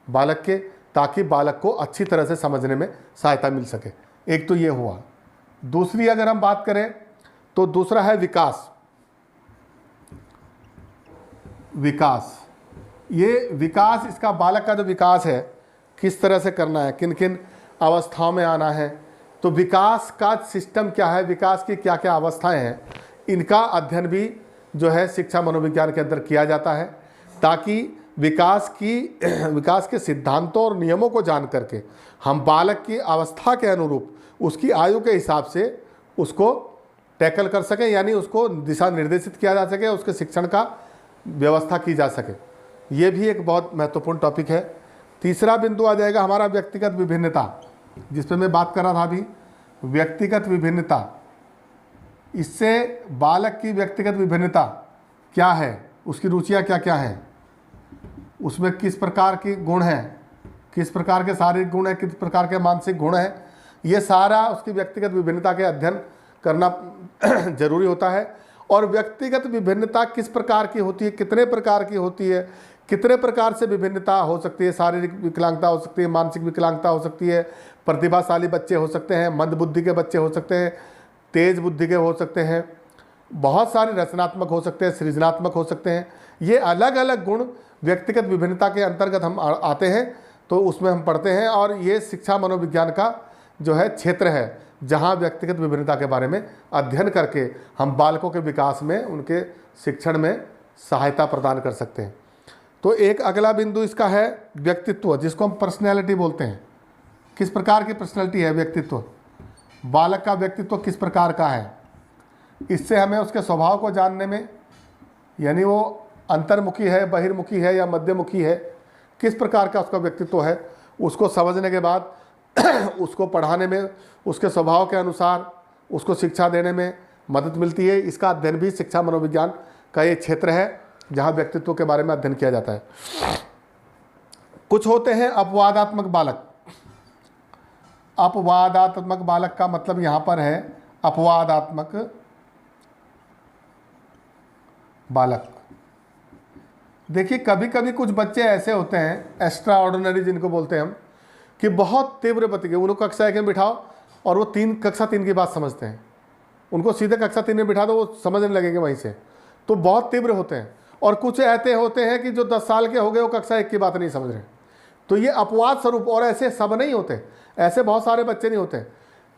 बालक के, ताकि बालक को अच्छी तरह से समझने में सहायता मिल सके। एक तो ये हुआ। दूसरी अगर हम बात करें तो दूसरा है विकास। विकास, ये विकास, इसका बालक का जो विकास है किस तरह से करना है, किन किन अवस्थाओं में आना है, तो विकास का सिस्टम क्या है, विकास की क्या क्या अवस्थाएं हैं, इनका अध्ययन भी जो है शिक्षा मनोविज्ञान के अंदर किया जाता है, ताकि विकास के सिद्धांतों और नियमों को जान करके हम बालक की अवस्था के अनुरूप, उसकी आयु के हिसाब से उसको टैकल कर सकें, यानी उसको दिशा निर्देशित किया जा सके, उसके शिक्षण का व्यवस्था की जा सके। ये भी एक बहुत महत्वपूर्ण टॉपिक है। तीसरा बिंदु आ जाएगा हमारा व्यक्तिगत विभिन्नता, जिस पर मैं बात कर रहा था अभी। व्यक्तिगत विभिन्नता, इससे बालक की व्यक्तिगत विभिन्नता क्या है, उसकी रुचियाँ क्या क्या हैं, उसमें किस प्रकार के गुण हैं, किस प्रकार के शारीरिक गुण हैं, किस प्रकार के मानसिक गुण हैं, ये सारा उसकी व्यक्तिगत विभिन्नता के अध्ययन करना जरूरी होता है। और व्यक्तिगत विभिन्नता किस प्रकार की होती है, कितने प्रकार की होती है, कितने प्रकार से विभिन्नता हो सकती है, शारीरिक विकलांगता हो सकती है, मानसिक विकलांगता हो सकती है, प्रतिभाशाली बच्चे हो सकते हैं, मंद बुद्धि के बच्चे हो सकते हैं, तेज बुद्धि के हो सकते हैं, बहुत सारे रचनात्मक हो सकते हैं, सृजनात्मक हो सकते हैं। ये अलग अलग गुण व्यक्तिगत विभिन्नता के अंतर्गत हम आते हैं, तो उसमें हम पढ़ते हैं। और ये शिक्षा मनोविज्ञान का जो है क्षेत्र है, जहाँ व्यक्तिगत विभिन्नता के बारे में अध्ययन करके हम बालकों के विकास में, उनके शिक्षण में सहायता प्रदान कर सकते हैं। तो एक अगला बिंदु इसका है व्यक्तित्व, जिसको हम पर्सनैलिटी बोलते हैं। किस प्रकार की पर्सनैलिटी है, व्यक्तित्व, बालक का व्यक्तित्व किस प्रकार का है, इससे हमें उसके स्वभाव को जानने में, यानी वो अंतर्मुखी है, बहिर्मुखी है या मध्यमुखी है, किस प्रकार का उसका व्यक्तित्व है, उसको समझने के बाद उसको पढ़ाने में, उसके स्वभाव के अनुसार उसको शिक्षा देने में मदद मिलती है। इसका अध्ययन भी शिक्षा मनोविज्ञान का ये क्षेत्र है, जहाँ व्यक्तित्व के बारे में अध्ययन किया जाता है। कुछ होते हैं अपवादात्मक बालक। अपवादात्मक बालक का मतलब यहाँ पर है अपवादात्मक बालक। देखिए, कभी कभी कुछ बच्चे ऐसे होते हैं, एक्स्ट्रा ऑर्डिनरी जिनको बोलते हैं हम, कि बहुत तीव्र गति के, उनको कक्षा 1 में बिठाओ और वो कक्षा 3 की बात समझते हैं, उनको सीधे कक्षा 3 में बिठा दो, वो समझने लगेंगे वहीं से, तो बहुत तीव्र होते हैं। और कुछ ऐसे होते हैं कि जो 10 साल के हो गए, वो कक्षा 1 की बात नहीं समझ रहे, तो ये अपवाद स्वरूप। और ऐसे सब नहीं होते, ऐसे बहुत सारे बच्चे नहीं होते,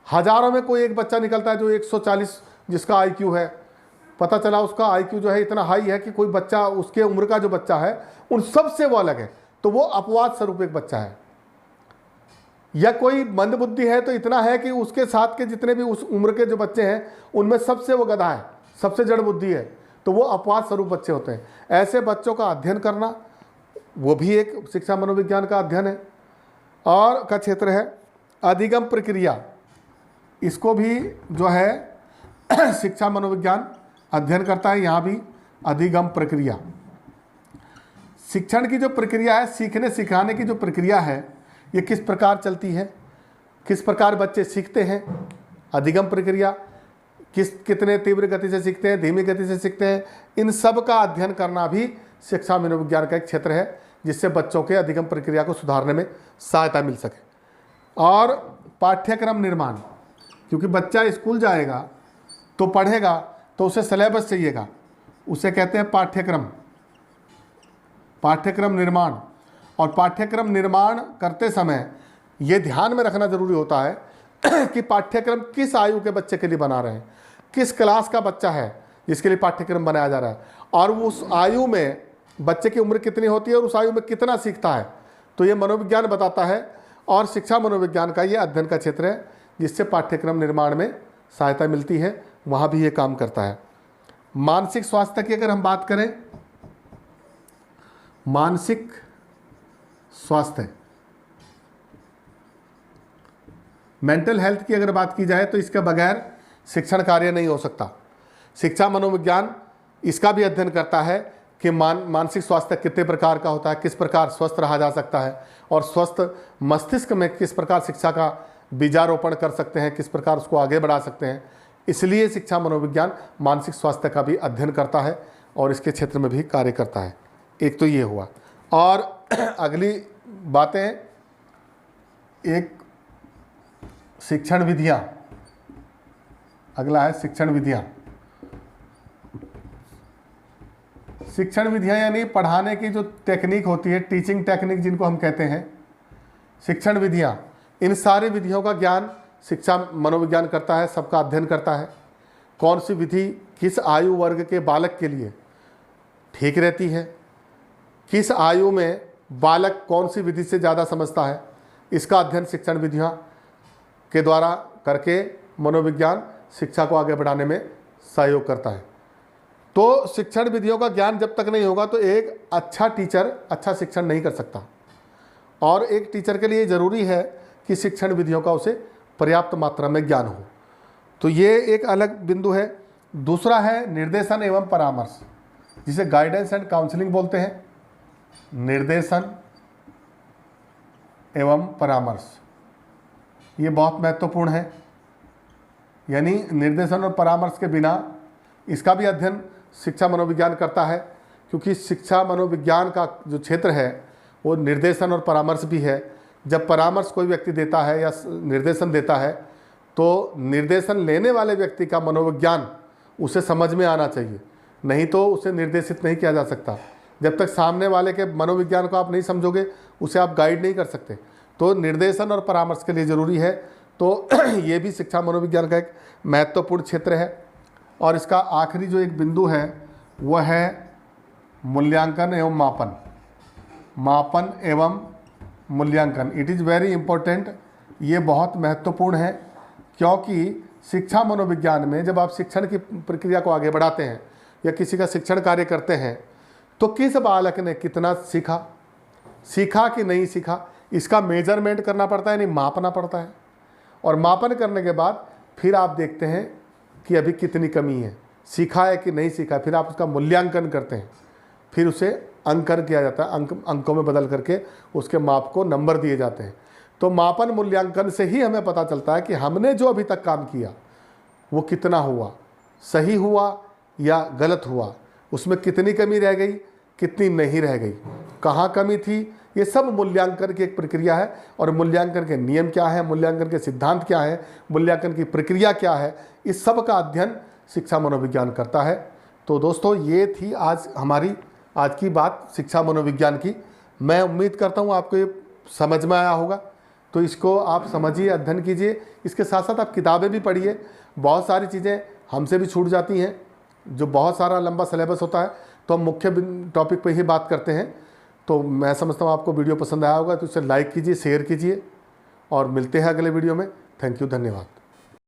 हजारों में कोई एक बच्चा निकलता है जो 140 जिसका IQ है, पता चला उसका IQ जो है इतना हाई है कि कोई बच्चा उसके उम्र का जो बच्चा है उन सब से वो अलग है, तो वो अपवाद स्वरूप एक बच्चा है। या कोई मंद बुद्धि है तो इतना है कि उसके साथ के जितने भी उस उम्र के जो बच्चे हैं उनमें सबसे वो गधा है, सबसे जड़ बुद्धि है, तो वो अपवाद स्वरूप बच्चे होते हैं। ऐसे बच्चों का अध्ययन करना वो भी एक शिक्षा मनोविज्ञान का अध्ययन है। और का क्षेत्र है अधिगम प्रक्रिया। इसको भी जो है शिक्षा मनोविज्ञान अध्ययन करता है। यहाँ भी अधिगम प्रक्रिया, शिक्षण की जो प्रक्रिया है, सीखने सिखाने की जो प्रक्रिया है, ये किस प्रकार चलती है, किस प्रकार बच्चे सीखते हैं, अधिगम प्रक्रिया कितने तीव्र गति से सीखते हैं, धीमी गति से सीखते हैं, इन सब का अध्ययन करना भी शिक्षा मनोविज्ञान का एक क्षेत्र है, जिससे बच्चों के अधिगम प्रक्रिया को सुधारने में सहायता मिल सके। और पाठ्यक्रम निर्माण, क्योंकि बच्चा स्कूल जाएगा तो पढ़ेगा तो उसे सिलेबस चाहिएगा, उसे कहते हैं पाठ्यक्रम निर्माण। और पाठ्यक्रम निर्माण करते समय ये ध्यान में रखना जरूरी होता है कि पाठ्यक्रम किस आयु के बच्चे के लिए बना रहे हैं, किस क्लास का बच्चा है जिसके लिए पाठ्यक्रम बनाया जा रहा है, और उस आयु में बच्चे की उम्र कितनी होती है और उस आयु में कितना सीखता है। तो ये मनोविज्ञान बताता है, और शिक्षा मनोविज्ञान का ये अध्ययन का क्षेत्र है जिससे पाठ्यक्रम निर्माण में सहायता मिलती है, वहाँ भी ये काम करता है। मानसिक स्वास्थ्य की अगर हम बात करें, मानसिक स्वास्थ्य, मेंटल हेल्थ की अगर बात की जाए तो इसके बगैर शिक्षण कार्य नहीं हो सकता। शिक्षा मनोविज्ञान इसका भी अध्ययन करता है कि मानसिक स्वास्थ्य कितने प्रकार का होता है, किस प्रकार स्वस्थ रहा जा सकता है, और स्वस्थ मस्तिष्क में किस प्रकार शिक्षा का बीजारोपण कर सकते हैं, किस प्रकार उसको आगे बढ़ा सकते हैं। इसलिए शिक्षा मनोविज्ञान मानसिक स्वास्थ्य का भी अध्ययन करता है और इसके क्षेत्र में भी कार्य करता है। एक तो ये हुआ, और अगली बातें, एक शिक्षण विधियाँ, अगला है शिक्षण विधियाँ। शिक्षण विधियाँ यानी पढ़ाने की जो टेक्निक होती है, टीचिंग टेक्निक जिनको हम कहते हैं, शिक्षण विधियाँ, इन सारी विधियों का ज्ञान शिक्षा मनोविज्ञान करता है, सबका अध्ययन करता है। कौन सी विधि किस आयु वर्ग के बालक के लिए ठीक रहती है, किस आयु में बालक कौन सी विधि से ज़्यादा समझता है, इसका अध्ययन शिक्षण विधियाँ के द्वारा करके मनोविज्ञान शिक्षा को आगे बढ़ाने में सहयोग करता है। तो शिक्षण विधियों का ज्ञान जब तक नहीं होगा तो एक अच्छा टीचर अच्छा शिक्षण नहीं कर सकता, और एक टीचर के लिए ज़रूरी है कि शिक्षण विधियों का उसे पर्याप्त मात्रा में ज्ञान हो। तो ये एक अलग बिंदु है। दूसरा है निर्देशन एवं परामर्श, जिसे गाइडेंस एंड काउंसलिंग बोलते हैं। निर्देशन एवं परामर्श ये बहुत महत्वपूर्ण है, यानी निर्देशन और परामर्श के बिना इसका भी अध्ययन शिक्षा मनोविज्ञान करता है, क्योंकि शिक्षा मनोविज्ञान का जो क्षेत्र है वो निर्देशन और परामर्श भी है। जब परामर्श कोई व्यक्ति देता है या निर्देशन देता है तो निर्देशन लेने वाले व्यक्ति का मनोविज्ञान उसे समझ में आना चाहिए, नहीं तो उसे निर्देशित नहीं किया जा सकता। जब तक सामने वाले के मनोविज्ञान को आप नहीं समझोगे उसे आप गाइड नहीं कर सकते। तो निर्देशन और परामर्श के लिए ज़रूरी है। तो ये भी शिक्षा मनोविज्ञान का एक महत्वपूर्ण क्षेत्र है। और इसका आखिरी जो एक बिंदु है वह है मूल्यांकन एवं मापन। मापन एवं मूल्यांकन, इट इज़ वेरी इम्पोर्टेंट। ये बहुत महत्वपूर्ण है, क्योंकि शिक्षा मनोविज्ञान में जब आप शिक्षण की प्रक्रिया को आगे बढ़ाते हैं या किसी का शिक्षण कार्य करते हैं तो किस बालक ने कितना सीखा कि नहीं सीखा, इसका मेजरमेंट करना पड़ता है, यानी मापना पड़ता है। और मापन करने के बाद फिर आप देखते हैं कि अभी कितनी कमी है, सीखा है कि नहीं सीखा, फिर आप उसका मूल्यांकन करते हैं, फिर उसे अंकन किया जाता है, अंकों में बदल करके उसके माप को नंबर दिए जाते हैं। तो मापन मूल्यांकन से ही हमें पता चलता है कि हमने जो अभी तक काम किया वो कितना हुआ, सही हुआ या गलत हुआ, उसमें कितनी कमी रह गई, कितनी नहीं रह गई, कहाँ कमी थी। ये सब मूल्यांकन की एक प्रक्रिया है। और मूल्यांकन के नियम क्या है, मूल्यांकन के सिद्धांत क्या है, मूल्यांकन की प्रक्रिया क्या है, इस सब का अध्ययन शिक्षा मनोविज्ञान करता है। तो दोस्तों ये थी हमारी आज की बात शिक्षा मनोविज्ञान की। मैं उम्मीद करता हूँ आपको ये समझ में आया होगा। तो इसको आप समझिए, अध्ययन कीजिए, इसके साथ साथ आप किताबें भी पढ़िए। बहुत सारी चीज़ें हमसे भी छूट जाती हैं, जो बहुत सारा लंबा सिलेबस होता है तो हम मुख्य टॉपिक पे ही बात करते हैं। तो मैं समझता हूँ आपको वीडियो पसंद आया होगा, तो इसे लाइक कीजिए, शेयर कीजिए, और मिलते हैं अगले वीडियो में। थैंक यू, धन्यवाद।